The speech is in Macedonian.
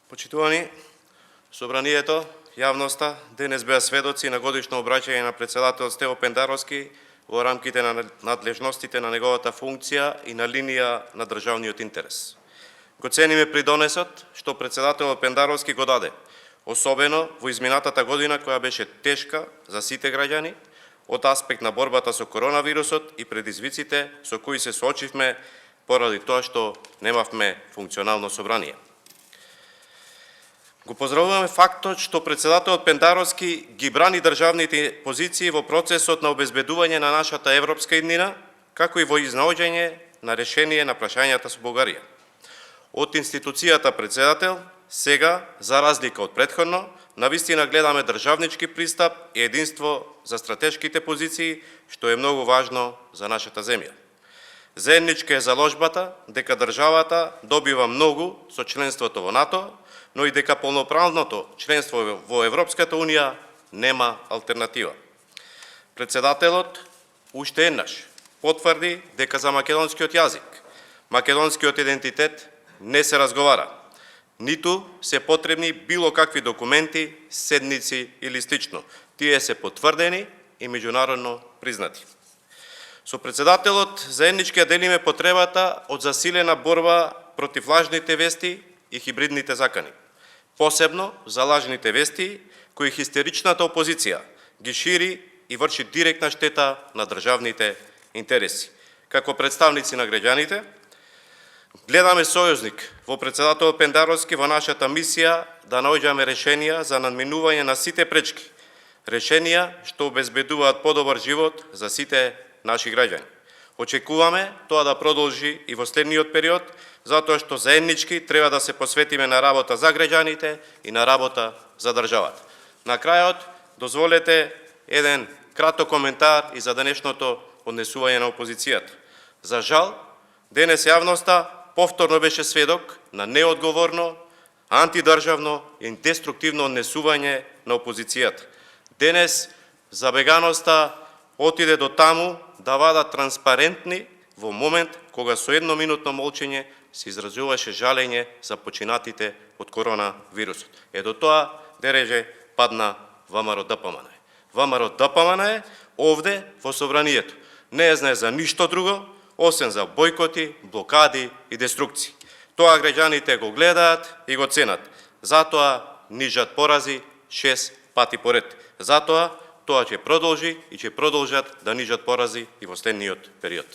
Почитувани, собранието, јавноста, денес беа сведоци на годишно обраќање на председател Стево Пендаровски во рамките на надлежностите на неговата функција и на линија на државниот интерес. Го цениме придонесот што председателот Пендаровски го даде, особено во изминатата година која беше тешка за сите граѓани, од аспект на борбата со коронавирусот и предизвиците со кои се соочивме поради тоа што немавме функционално собрание. Го поздравуваме фактот што председателот Пендаровски ги брани државните позиции во процесот на обезбедување на нашата европска иднина, како и во изнаоѓање на решение на прашањата со Бугарија. Од институцијата председател, сега, за разлика од претходно, навистина гледаме државнички пристап и единство за стратешките позиции, што е многу важно за нашата земја. Заедничка е заложбата дека државата добива многу со членството во НАТО, но и дека полноправното членство во Европската Унија нема алтернатива. Председателот уште еднаш потврди дека за македонскиот јазик, македонскиот идентитет не се разговара, ниту се потребни било какви документи, седници или слично. Тие се потврдени и меѓународно признати. Со председателот заеднички ја делиме потребата од засилена борба против лажните вести и хибридните закани. Посебно за лажните вести, кои хистеричната опозиција ги шири и врши директна штета на државните интереси. Како представници на граѓаните, гледаме сојузник во председател Пендаровски во нашата мисија да наоѓаме решенија за надминување на сите пречки, решенија што обезбедуваат подобар живот за сите наши граѓани. Очекуваме тоа да продолжи и во следниот период, затоа што заеднички треба да се посветиме на работа за граѓаните и на работа за државата. На крајот, дозволете еден краток коментар и за денешното однесување на опозицијата. За жал, денес јавноста повторно беше сведок на неодговорно, антидржавно и деструктивно однесување на опозицијата. Денес забеганоста отиде до таму да вадат транспарентни во момент кога со едноминутно молчење се изразуваше жалење за починатите од коронавирусот. До тоа дереже падна ВМРО ДПМН. ВМРО ДПМН овде во собранието не знае за ништо друго, освен за бојкоти, блокади и деструкции. Тоа граѓаните го гледаат и го ценат. Затоа нижат порази 6 пати поред. Затоа тоа ќе продолжи и ќе продолжат да нижат порази и во следниот период.